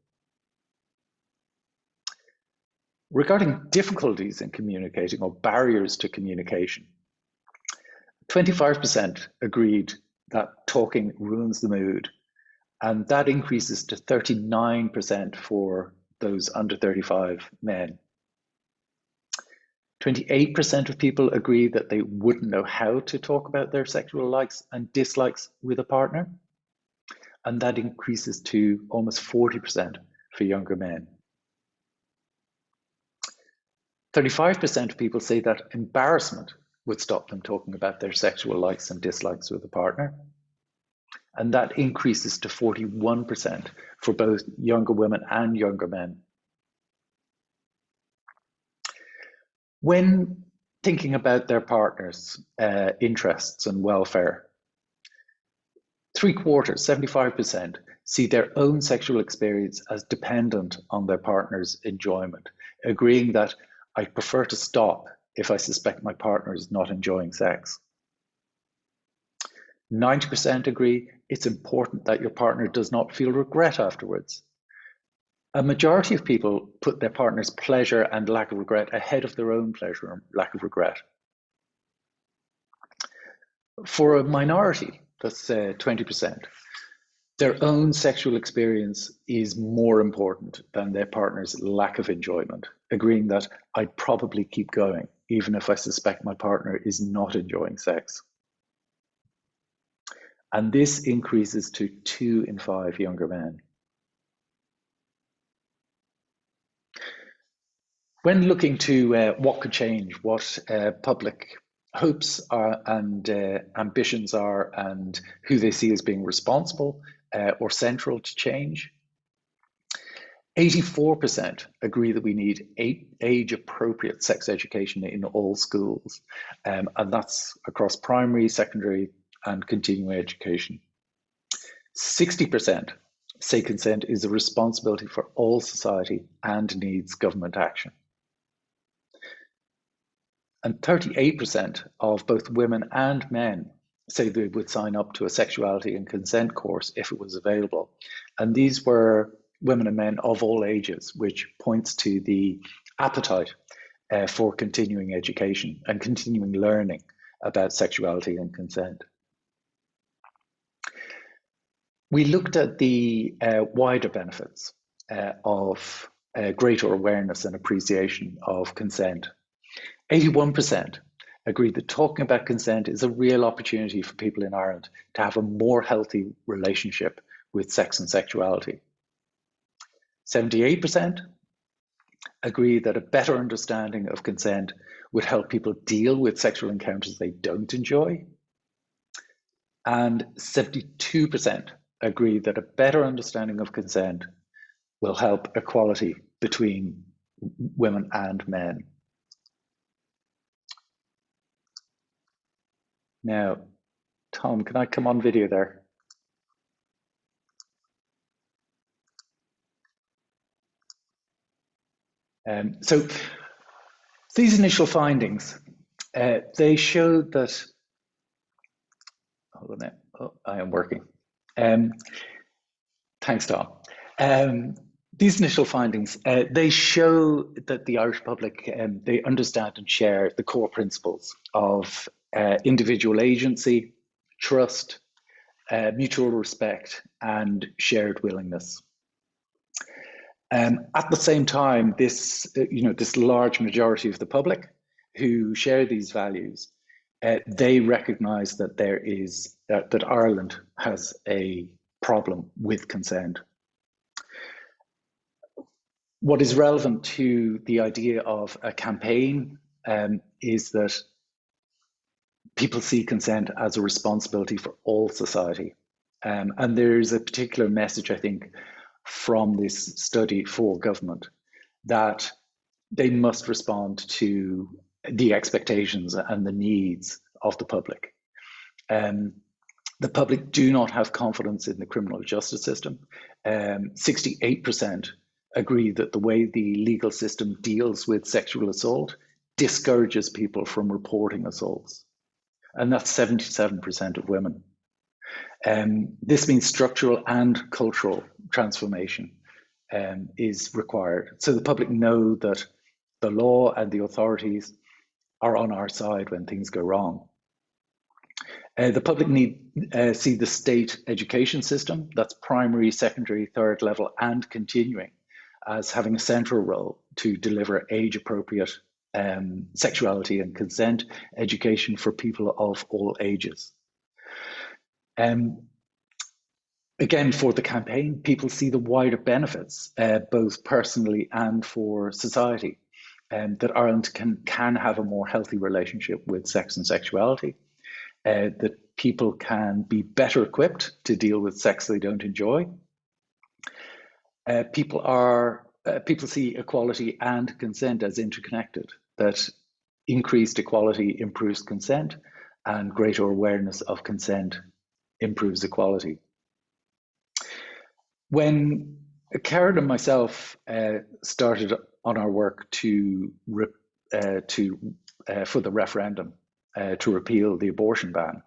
Regarding difficulties in communicating or barriers to communication, 25% agreed that talking ruins the mood, and that increases to 39% for those under 35 men. 28% of people agree that they wouldn't know how to talk about their sexual likes and dislikes with a partner, and that increases to almost 40% for younger men. 35% of people say that embarrassment would stop them talking about their sexual likes and dislikes with a partner, and that increases to 41% for both younger women and younger men. When thinking about their partner's interests and welfare, 3/4, 75%, see their own sexual experience as dependent on their partner's enjoyment, agreeing that I prefer to stop if I suspect my partner is not enjoying sex. 90% agree it's important that your partner does not feel regret afterwards. A majority of people put their partner's pleasure and lack of regret ahead of their own pleasure and lack of regret. For a minority, that's 20%, their own sexual experience is more important than their partner's lack of enjoyment, agreeing that I'd probably keep going, even if I suspect my partner is not enjoying sex. And this increases to 2 in 5 younger men. When looking to what could change, what public hopes are and ambitions are, and who they see as being responsible or central to change, 84% agree that we need age-appropriate sex education in all schools, and that's across primary, secondary, and continuing education. 60% say consent is a responsibility for all society and needs government action. And 38% of both women and men say they would sign up to a sexuality and consent course if it was available. And these were women and men of all ages, which points to the appetite for continuing education and continuing learning about sexuality and consent. We looked at the wider benefits of greater awareness and appreciation of consent. 81% agreed that talking about consent is a real opportunity for people in Ireland to have a more healthy relationship with sex and sexuality. 78% agree that a better understanding of consent would help people deal with sexual encounters they don't enjoy. And 72% agree that a better understanding of consent will help equality between women and men. Now, Tom, can I come on video there? So these initial findings, they showed that, hold on now, oh, I am working. Thanks, Tom. These initial findings, they show that the Irish public, they understand and share the core principles of individual agency, trust, mutual respect, and shared willingness. At the same time, this large majority of the public who share these values, they recognise that that Ireland has a problem with consent. What is relevant to the idea of a campaign is that people see consent as a responsibility for all society. And there's a particular message, I think, from this study for government that they must respond to the expectations and the needs of the public. The public do not have confidence in the criminal justice system. 68% agree that the way the legal system deals with sexual assault discourages people from reporting assaults. And that's 77% of women. This means structural and cultural transformation is required. So the public know that the law and the authorities are on our side when things go wrong. The public see the state education system, that's primary, secondary, third level, and continuing, as having a central role to deliver age-appropriate sexuality and consent education for people of all ages. Again, for the campaign, people see the wider benefits, both personally and for society, that Ireland can have a more healthy relationship with sex and sexuality, that people can be better equipped to deal with sex they don't enjoy. People see equality and consent as interconnected, that increased equality improves consent and greater awareness of consent improves equality. When Karen and myself started on our work for the referendum to repeal the abortion ban,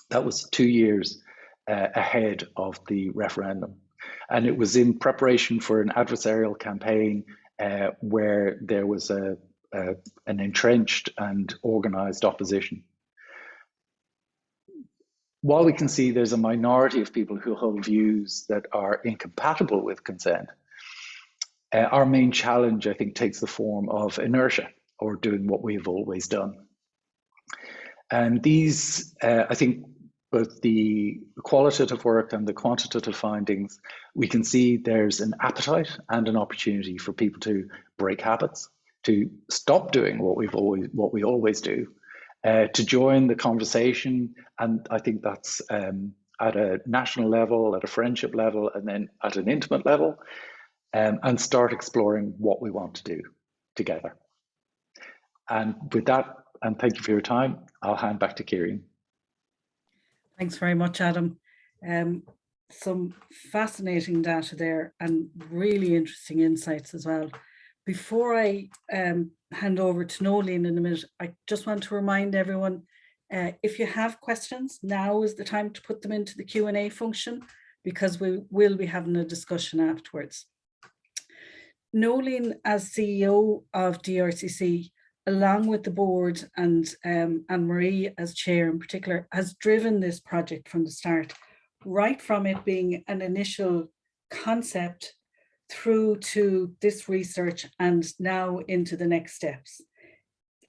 that was 2 years ahead of the referendum. And it was in preparation for an adversarial campaign where there was an entrenched and organised opposition. while we can see there's a minority of people who hold views that are incompatible with consent, our main challenge, I think, takes the form of inertia, or doing what we've always done. And these, I think, both the qualitative work and the quantitative findings, we can see there's an appetite and an opportunity for people to break habits, to stop doing what we always do, to join the conversation. And I think that's at a national level, at a friendship level, and then at an intimate level, and start exploring what we want to do together. And with that, and thank you for your time, I'll hand back to Ciairín. Thanks very much, Adam. Some fascinating data there and really interesting insights as well. Before I hand over to Noeline in a minute, I just want to remind everyone, if you have questions, now is the time to put them into the Q&A function, because we will be having a discussion afterwards. Noeline, as CEO of DRCC, along with the board and Marie as chair in particular, has driven this project from the start, right from it being an initial concept through to this research and now into the next steps.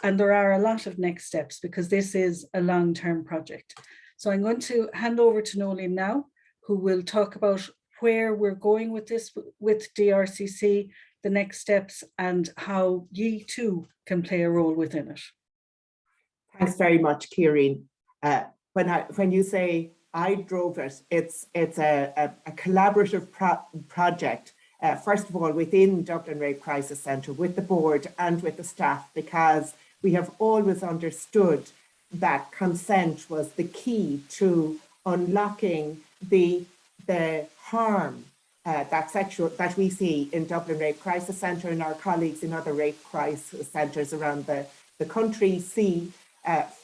And there are a lot of next steps because this is a long-term project. So I'm going to hand over to Noeline now, who will talk about where we're going with this, with DRCC, the next steps, and how ye too can play a role within it. Thanks very much, Ciairín. When you say I drove it, it's a collaborative project. First of all, within Dublin Rape Crisis Centre, with the board and with the staff, because we have always understood that consent was the key to unlocking the harm that we see in Dublin Rape Crisis Centre, and our colleagues in other rape crisis centres around the country see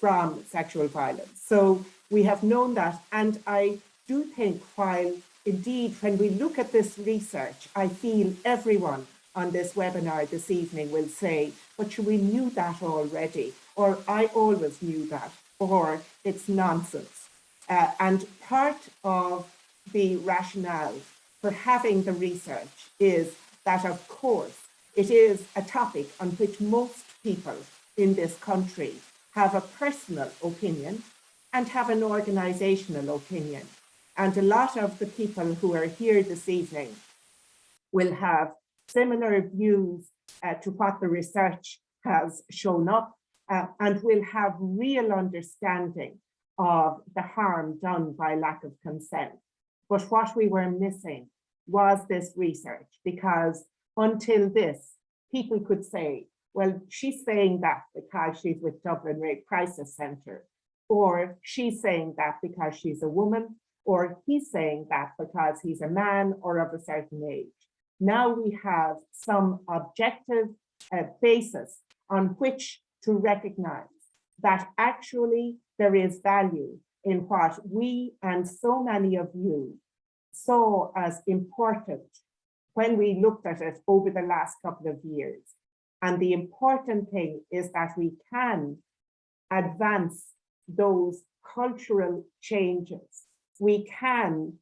from sexual violence. So we have known that, and I do think, while indeed when we look at this research, I feel everyone on this webinar this evening will say, but we knew that already, or I always knew that, or it's nonsense. And part of the rationale for having the research is that, of course, it is a topic on which most people in this country have a personal opinion and have an organisational opinion. And a lot of the people who are here this evening will have similar views to what the research has shown up, and will have real understanding of the harm done by lack of consent. But what we were missing was this research, because until this, people could say, well, she's saying that because she's with Dublin Rape Crisis Centre, or she's saying that because she's a woman, or he's saying that because he's a man or of a certain age. Now we have some objective basis on which to recognize that actually there is value in what we and so many of you saw as important when we looked at it over the last couple of years. And the important thing is that we can advance those cultural changes. We can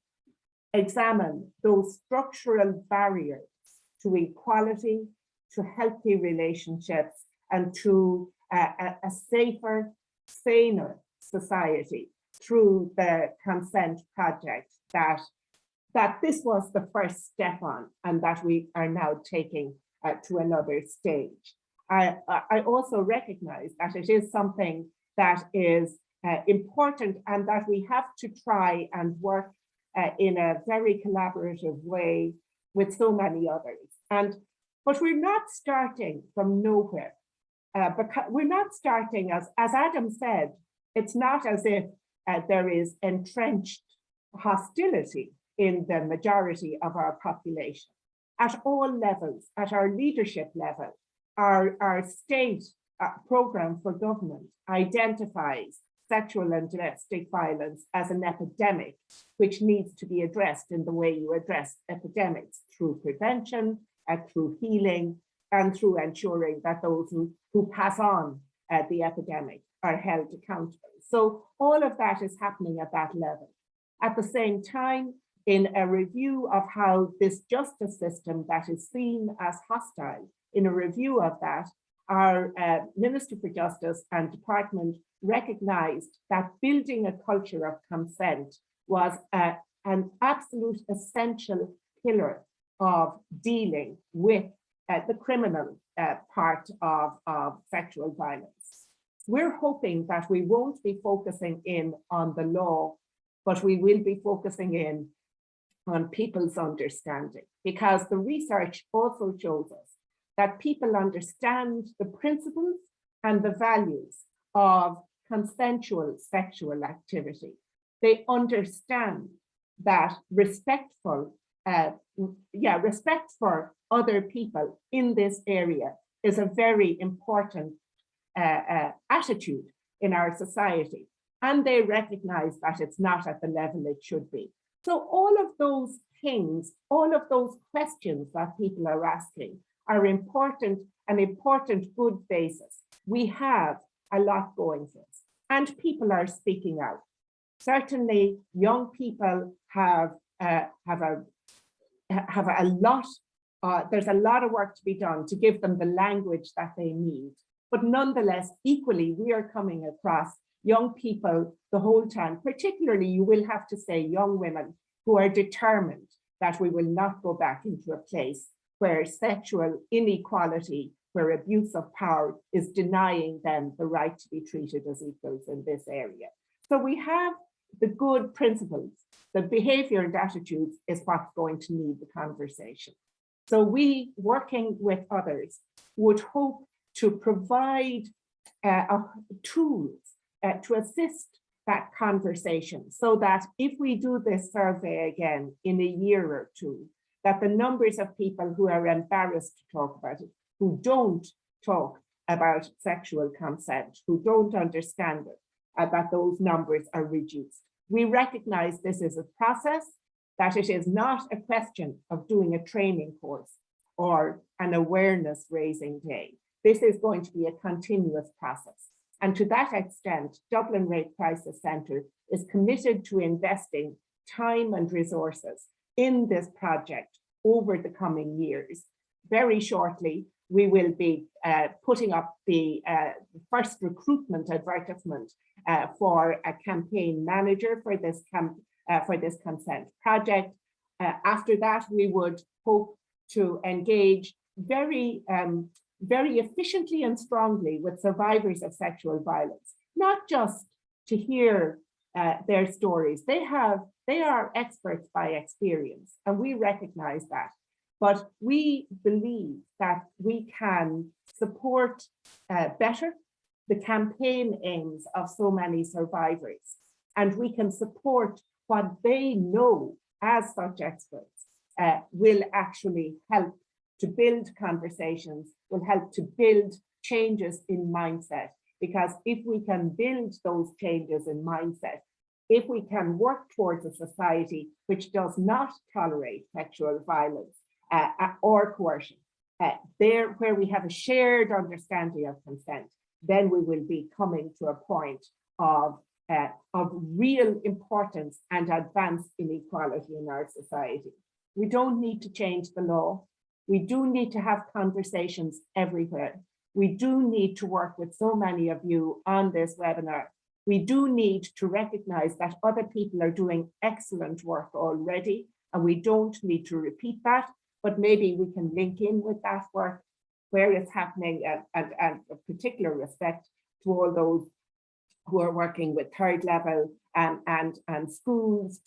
examine those structural barriers to equality, to healthy relationships, and to a safer, saner society through the consent project that this was the first step on, and that we are now taking to another stage. I also recognize that it is something that is important, and that we have to try and work in a very collaborative way with so many others. But we're not starting from nowhere. Because we're not starting, as Adam said, it's not as if there is entrenched hostility in the majority of our population. At all levels, at our leadership level, our state programme for government identifies sexual and domestic violence as an epidemic, which needs to be addressed in the way you address epidemics, through prevention, through healing, and through ensuring that those who pass on the epidemic are held accountable. So all of that is happening at that level. At the same time, in a review of how this justice system that is seen as hostile, in a review of that, our Minister for Justice and Department recognized that building a culture of consent was an absolute essential pillar of dealing with the criminal part of sexual violence. We're hoping that we won't be focusing in on the law, but we will be focusing in on people's understanding, because the research also shows us that people understand the principles and the values of consensual sexual activity. They understand that respect for other people in this area is a very important attitude in our society, and they recognize that it's not at the level it should be. So all of those things, all of those questions that people are asking are important, an important good basis. We have a lot going for us, and people are speaking out. Certainly, young people have a lot. There's a lot of work to be done to give them the language that they need. But nonetheless, equally, we are coming across young people the whole time. Particularly, you will have to say young women who are determined that we will not go back into a place where sexual inequality, where abuse of power is denying them the right to be treated as equals in this area. So we have the good principles. The behavior and attitudes is what's going to need the conversation. So we, working with others, would hope to provide tools to assist that conversation, so that if we do this survey again in a year or two, that the numbers of people who are embarrassed to talk about it, who don't talk about sexual consent, who don't understand it, that those numbers are reduced. We recognize this is a process, that it is not a question of doing a training course or an awareness raising day. This is going to be a continuous process. And to that extent, Dublin Rape Crisis Centre is committed to investing time and resources in this project over the coming years. Very shortly, we will be putting up the first recruitment advertisement for a campaign manager for this consent project. After that, we would hope to engage very efficiently and strongly with survivors of sexual violence, not just to hear their stories. They are experts by experience, and we recognize that. But we believe that we can support better the campaign aims of so many survivors, and we can support what they know as such experts will actually help to build conversations, will help to build changes in mindset. Because if we can build those changes in mindset, if we can work towards a society which does not tolerate sexual violence or coercion, where we have a shared understanding of consent, then we will be coming to a point of real importance and advanced inequality in our society. We don't need to change the law. We do need to have conversations everywhere. We do need to work with so many of you on this webinar. We do need to recognize that other people are doing excellent work already, and we don't need to repeat that, but maybe we can link in with that work where it's happening, and a particular respect to all those who are working with third level and schools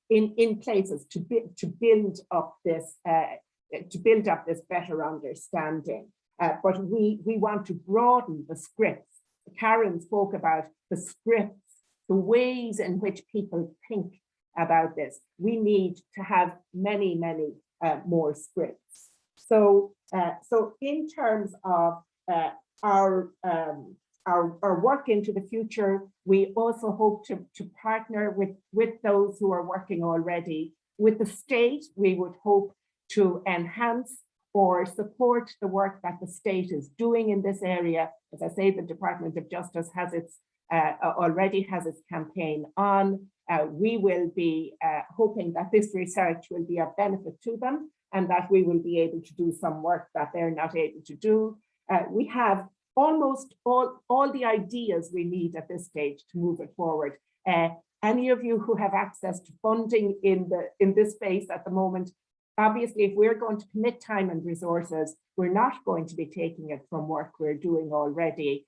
in places to build up this better understanding. But we want to broaden the scripts. Karen spoke about the scripts, the ways in which people think about this. We need to have many more scripts. So in terms of our work into the future, we also hope to partner with those who are working already. With the state, we would hope to enhance or support the work that the state is doing in this area. As I say, the Department of Justice has its already has its campaign on. We will be hoping that this research will be of benefit to them and that we will be able to do some work that they're not able to do. We have almost all the ideas we need at this stage to move it forward. Any of you who have access to funding in this space at the moment, obviously, if we're going to commit time and resources, we're not going to be taking it from work we're doing already,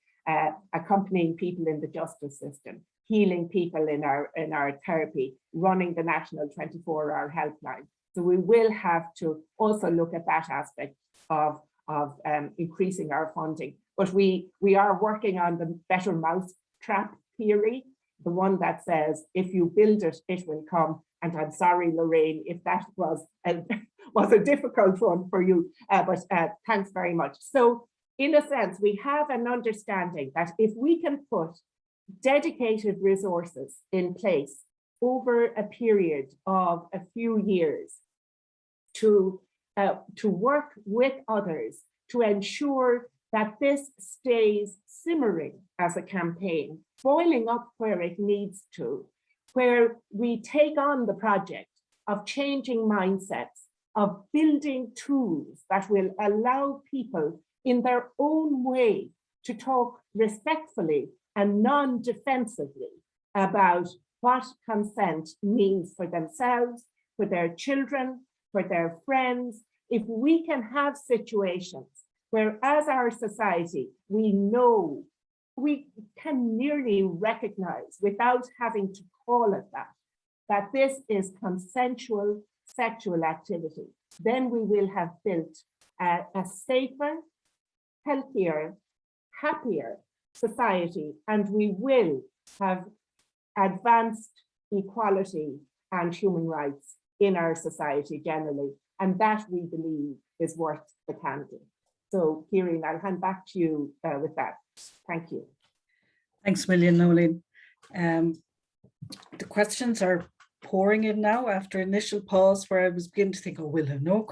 accompanying people in the justice system, healing people in our therapy, running the national 24-hour helpline. So we will have to also look at that aspect of increasing our funding. But we are working on the better mousetrap theory, the one that says, if you build it, it will come. And I'm sorry, Lorraine, if that was a difficult one for you, but thanks very much. So in a sense, we have an understanding that if we can put dedicated resources in place over a period of a few years to work with others to ensure that this stays simmering as a campaign, boiling up where it needs to, where we take on the project of changing mindsets, of building tools that will allow people in their own way to talk respectfully and non-defensively about what consent means for themselves, for their children, for their friends. If we can have situations where, as our society, we know, we can nearly recognize without having to call it that this is consensual sexual activity, then we will have built a safer, healthier, happier society, and we will have advanced equality and human rights in our society generally. And that, we believe, is worth the candle. So, Ciairín, I'll hand back to you with that. Thank you. Thanks, William, Noeline. The questions are pouring in now after initial pause where I was beginning to think, oh, we'll have no questions.